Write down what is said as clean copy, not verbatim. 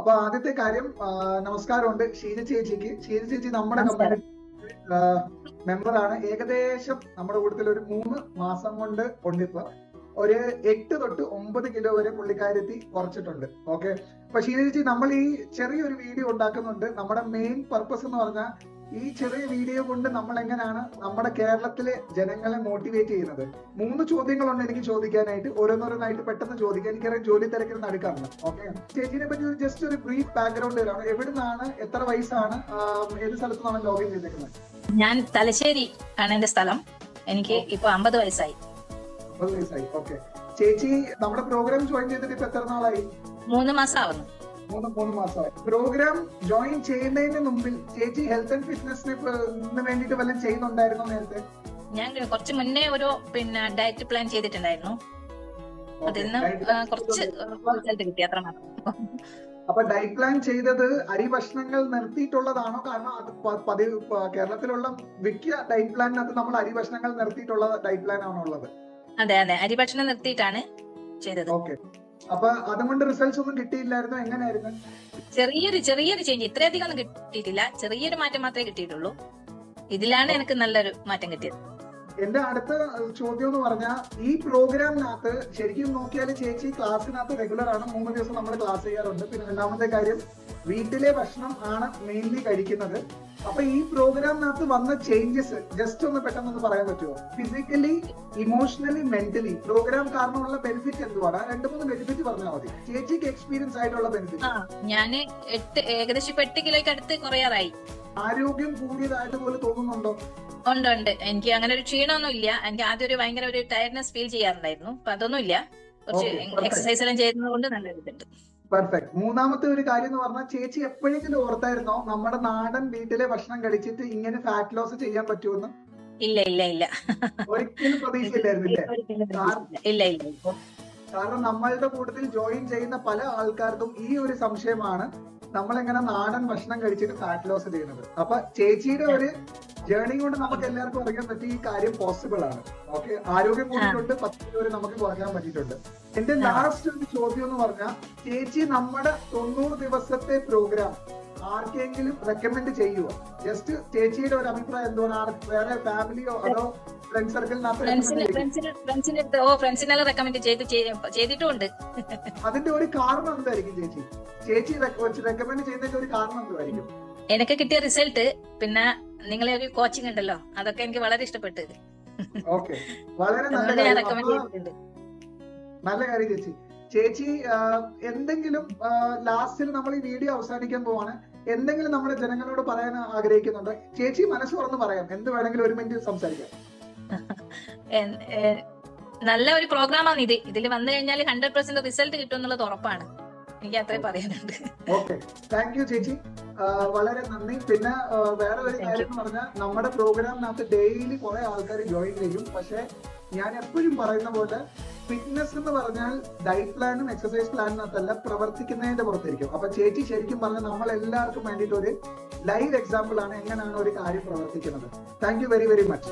അപ്പൊ ആദ്യത്തെ കാര്യം നമസ്കാരമുണ്ട് ഷീജ ചേച്ചിക്ക്. ഷീജ ചേച്ചി നമ്മുടെ നമസ്കാരം. കമ്മ്യൂണിറ്റി മെമ്പറാണ്. ഏകദേശം നമ്മുടെ കൂട്ടത്തിൽ ഒരു 3 മാസം കൊണ്ട് ഉണ്ടിപ്പോ ഒരു 8 തൊട്ട് 9 കിലോ വരെ പുള്ളിക്കാരത്തി കുറച്ചിട്ടുണ്ട്. ഓക്കെ, അപ്പൊ ഷീജ ചേച്ചി നമ്മൾ ഈ ചെറിയൊരു വീഡിയോ ഉണ്ടാക്കുന്നുണ്ട്. നമ്മുടെ മെയിൻ പർപ്പസ് എന്ന് പറഞ്ഞാൽ ഈ ചെറിയ വീഡിയോ കൊണ്ട് നമ്മൾ എങ്ങനെയാണ് നമ്മുടെ കേരളത്തിലെ ജനങ്ങളെ മോട്ടിവേറ്റ് ചെയ്യുന്നത്. 3 ചോദ്യങ്ങളുണ്ട് എനിക്ക് ചോദിക്കാനായിട്ട്. ഓരോന്നോരോന്നായിട്ട് പെട്ടെന്ന് ചോദിക്കാം. എനിക്കറിയാം ജോലി തിരക്കിൽ നടക്കാറുണ്ട്. ഓക്കെ, ചേച്ചിനെ പറ്റി ജസ്റ്റ് ഒരു ബ്രീഫ് ബാക്ക്ഗ്രൗണ്ട് തരാണ്. എവിടുന്നാണ്, എത്ര വയസ്സാണ്, ഏത് സ്ഥലത്തുനിന്നാണ് ലോഗിൻ ചെയ്തേക്കുന്നത്? ഞാൻ തലശ്ശേരി ആണ് എന്റെ സ്ഥലം. എനിക്ക് ഇപ്പൊ 50 വയസ്സായി. 50 വയസ്സായി. ഓക്കെ, ചേച്ചി നമ്മുടെ പ്രോഗ്രാം ജോയിൻ ചെയ്തിട്ട് ഇപ്പൊ എത്ര നാളായി? 3 മാസം ആവുന്നു. 3 മാസമായി. പ്രോഗ്രാം ജോയിൻ ചെയ്യുന്നതിന് മുമ്പിൽ ചേച്ചി ഹെൽത്ത് ആൻഡ് ഫിറ്റ്നസിന് വേണ്ടിയിട്ട് വല്ലതും ചെയ്യുന്നുണ്ടായിരുന്നോ നേരത്തെ? ഞാൻ കുറച്ച് മുന്നേ ഒരു ഡയറ്റ് പ്ലാൻ ചെയ്തിട്ടുണ്ടായിരുന്നു. അതിൽ നിന്ന് കുറച്ച് റിസൾട്ട് കിട്ടി, അത്ര മാത്രം. അപ്പൊ ഡയറ്റ് പ്ലാൻ ചെയ്തത് അരി ഭക്ഷണങ്ങൾ നിർത്തിയിട്ടുള്ളതാണോ? കാരണം അത് പതിവ് കേരളത്തിലുള്ള മിക്ക ഡയറ്റ് പ്ലാനിനകത്ത് നമ്മൾ അരി ഭക്ഷണങ്ങൾ നിർത്തിയിട്ടുള്ള ഡയറ്റ് പ്ലാൻ ആണോ ഉള്ളത്? അതെ അതെ, അരി ഭക്ഷണം നിർത്തിയിട്ടാണ് ചെയ്തത്. ഓക്കെ, അപ്പൊ അതുകൊണ്ട് റിസൾട്ട്സ് ഒന്നും കിട്ടിയില്ലായിരുന്നു. എങ്ങനെയായിരുന്നു? ചെറിയൊരു ചേഞ്ച്, ഇത്രയധികം ഒന്നും കിട്ടിയിട്ടില്ല. ചെറിയൊരു മാറ്റം മാത്രമേ കിട്ടിയിട്ടുള്ളൂ. ഇതിലാണ് എനിക്ക് നല്ലൊരു മാറ്റം കിട്ടിയത്. എന്റെ അടുത്ത ചോദ്യം എന്ന് പറഞ്ഞാൽ, ഈ പ്രോഗ്രാമിനകത്ത് ശരിക്കും നോക്കിയാൽ ചേച്ചി ക്ലാസ്സിനകത്ത് റെഗുലർ ആണ്. 3 ദിവസം നമ്മൾ ക്ലാസ് ചെയ്യാറുണ്ട്. പിന്നെ രണ്ടാമത്തെ കാര്യം, വീട്ടിലെ ഭക്ഷണം ആണ് മെയിൻലി കഴിക്കുന്നത്. അപ്പൊ ഈ പ്രോഗ്രാമിനകത്ത് വന്ന ചേഞ്ചസ് ജസ്റ്റ് ഒന്ന് പെട്ടെന്ന് പറയാൻ പറ്റുമോ? ഫിസിക്കലി, ഇമോഷണലി, മെന്റലി പ്രോഗ്രാം കാരണമുള്ള ബെനിഫിറ്റ് എന്തുവാണ്? 2-3 ബെനിഫിറ്റ് പറഞ്ഞാൽ മതി. ചേച്ചിക്ക് എക്സ്പീരിയൻസ് ആയിട്ടുള്ള ബെനിഫിറ്റ്. ഞാന് ഏകദേശം 8 കിലോയ്ക്ക് അടുത്ത് കുറയാറായി. ആരോഗ്യം കൂടിയതായിട്ട് പോലെ തോന്നുന്നുണ്ടോ? ഉണ്ട്. എനിക്ക് അങ്ങനെ ഒരു ക്ഷീണമൊന്നും ഇല്ല. എനിക്ക് ആദ്യം ഒരു ഭയങ്കര ഒരു ടയർഡ്നെസ് ഫീൽ ചെയ്യാറുണ്ടായിരുന്നു. അപ്പൊ അതൊന്നും ഇല്ല. കുറച്ച് എക്സസൈസ് എല്ലാം ചെയ്യുന്നത് കൊണ്ട് നല്ല ഇതുണ്ട്. പെർഫെക്റ്റ്. മൂന്നാമത്തെ ഒരു കാര്യം എന്ന് പറഞ്ഞാൽ, ചേച്ചി എപ്പോഴെങ്കിലും ഓർത്തായിരുന്നോ നമ്മുടെ നാടൻ വീട്ടിലെ ഭക്ഷണം കഴിച്ചിട്ട് ഇങ്ങനെ ഫാറ്റ് ലോസ് ചെയ്യാൻ പറ്റുമെന്ന്? ഇല്ല. ഒരിക്കലും പ്രതീക്ഷയില്ലായിരുന്നില്ലേ? ഇല്ല. കാരണം നമ്മളുടെ കൂട്ടത്തിൽ ജോയിൻ ചെയ്യുന്ന പല ആൾക്കാർക്കും ഈ ഒരു സംശയമാണ്, നമ്മളെങ്ങനെ നാടൻ ഭക്ഷണം കഴിച്ചിട്ട് ഫാറ്റ് ലോസ് ചെയ്യുന്നത്. അപ്പൊ ചേച്ചിയുടെ ഒരു ജേർണി കൊണ്ട് നമുക്ക് എല്ലാവർക്കും അറിയാൻ പറ്റി ഈ കാര്യം പോസിബിൾ ആണ്. ഓക്കെ, ആരോഗ്യം കൂടിയിട്ടുണ്ട്, 10 കിലോ വരെ നമുക്ക് കുറയ്ക്കാൻ പറ്റിയിട്ടുണ്ട്. എന്റെ ലാസ്റ്റ് ഒരു ചോദ്യം എന്ന് പറഞ്ഞാൽ, ചേച്ചി നമ്മുടെ 90 ദിവസത്തെ പ്രോഗ്രാം ആർക്കെങ്കിലും റെക്കമെൻഡ് ചെയ്യുമോ? ജസ്റ്റ് ചേച്ചിയുടെ ഒരു അഭിപ്രായം എന്തുകൊണ്ടാണ്? വേറെ ഫാമിലിയോ അതോ ഫ്രണ്ട് സർക്കിളിനകത്ത് ഫ്രണ്ട്സിനെല്ലാം റെക്കമെൻഡ് ചെയ്തിട്ടുണ്ട്. അതിന്റെ ഒരു കാരണം എന്തായിരിക്കും? ചേച്ചി റെക്കമെൻഡ് ചെയ്യുന്നതിന്റെ ഒരു കാരണം എന്തായിരിക്കും? എനിക്ക് കിട്ടിയ റിസൾട്ട്, പിന്നെ നിങ്ങളെ ഒരു കോച്ചിങ് ഉണ്ടല്ലോ, അതൊക്കെ എനിക്ക് വളരെ ഇഷ്ടപ്പെട്ടു. ഓക്കെ, വളരെ നല്ല കാര്യം ചേച്ചി. എന്തെങ്കിലും ലാസ്റ്റിൽ നമ്മൾ ഈ വീഡിയോ അവസാനിക്കാൻ പോവാണ്, എന്തെങ്കിലും നമ്മുടെ ജനങ്ങളോട് പറയാൻ ആഗ്രഹിക്കുന്നുണ്ടോ? ചേച്ചി മനസ്സ് തുറന്ന് പറയാം, എന്ത് വേണമെങ്കിലും 1 മിനിറ്റ് സംസാരിക്കാം. നല്ല ഒരു പ്രോഗ്രാമാണ് ഇത്. ഇതിൽ വന്നു കഴിഞ്ഞാൽ 100% റിസൾട്ട് കിട്ടും എന്നുള്ളത് ഉറപ്പാണ്. എനിക്ക് അത്രേ പറയാനുണ്ട്. ഓക്കെ, താങ്ക് യു ചേച്ചി, വളരെ നന്ദി. പിന്നെ വേറെ ഒരു കാര്യം എന്ന് പറഞ്ഞാൽ, നമ്മുടെ പ്രോഗ്രാമിനകത്ത് ഡെയിലി കുറെ ആൾക്കാർ ജോയിൻ ചെയ്യും. പക്ഷെ ഞാൻ എപ്പോഴും പറയുന്ന പോലെ, ഫിറ്റ്നസ് എന്ന് പറഞ്ഞാൽ ഡയറ്റ് പ്ലാനും എക്സസൈസ് പ്ലാനിനകത്തല്ല, പ്രവർത്തിക്കുന്നതിന്റെ പുറത്തിരിക്കും. അപ്പൊ ചേച്ചി ശരിക്കും പറഞ്ഞാൽ നമ്മൾ എല്ലാവർക്കും വേണ്ടിയിട്ട് ഒരു ലൈവ് എക്സാമ്പിൾ ആണ് എങ്ങനെയാണ് ഒരു കാര്യം പ്രവർത്തിക്കുന്നത്. Thank you very much.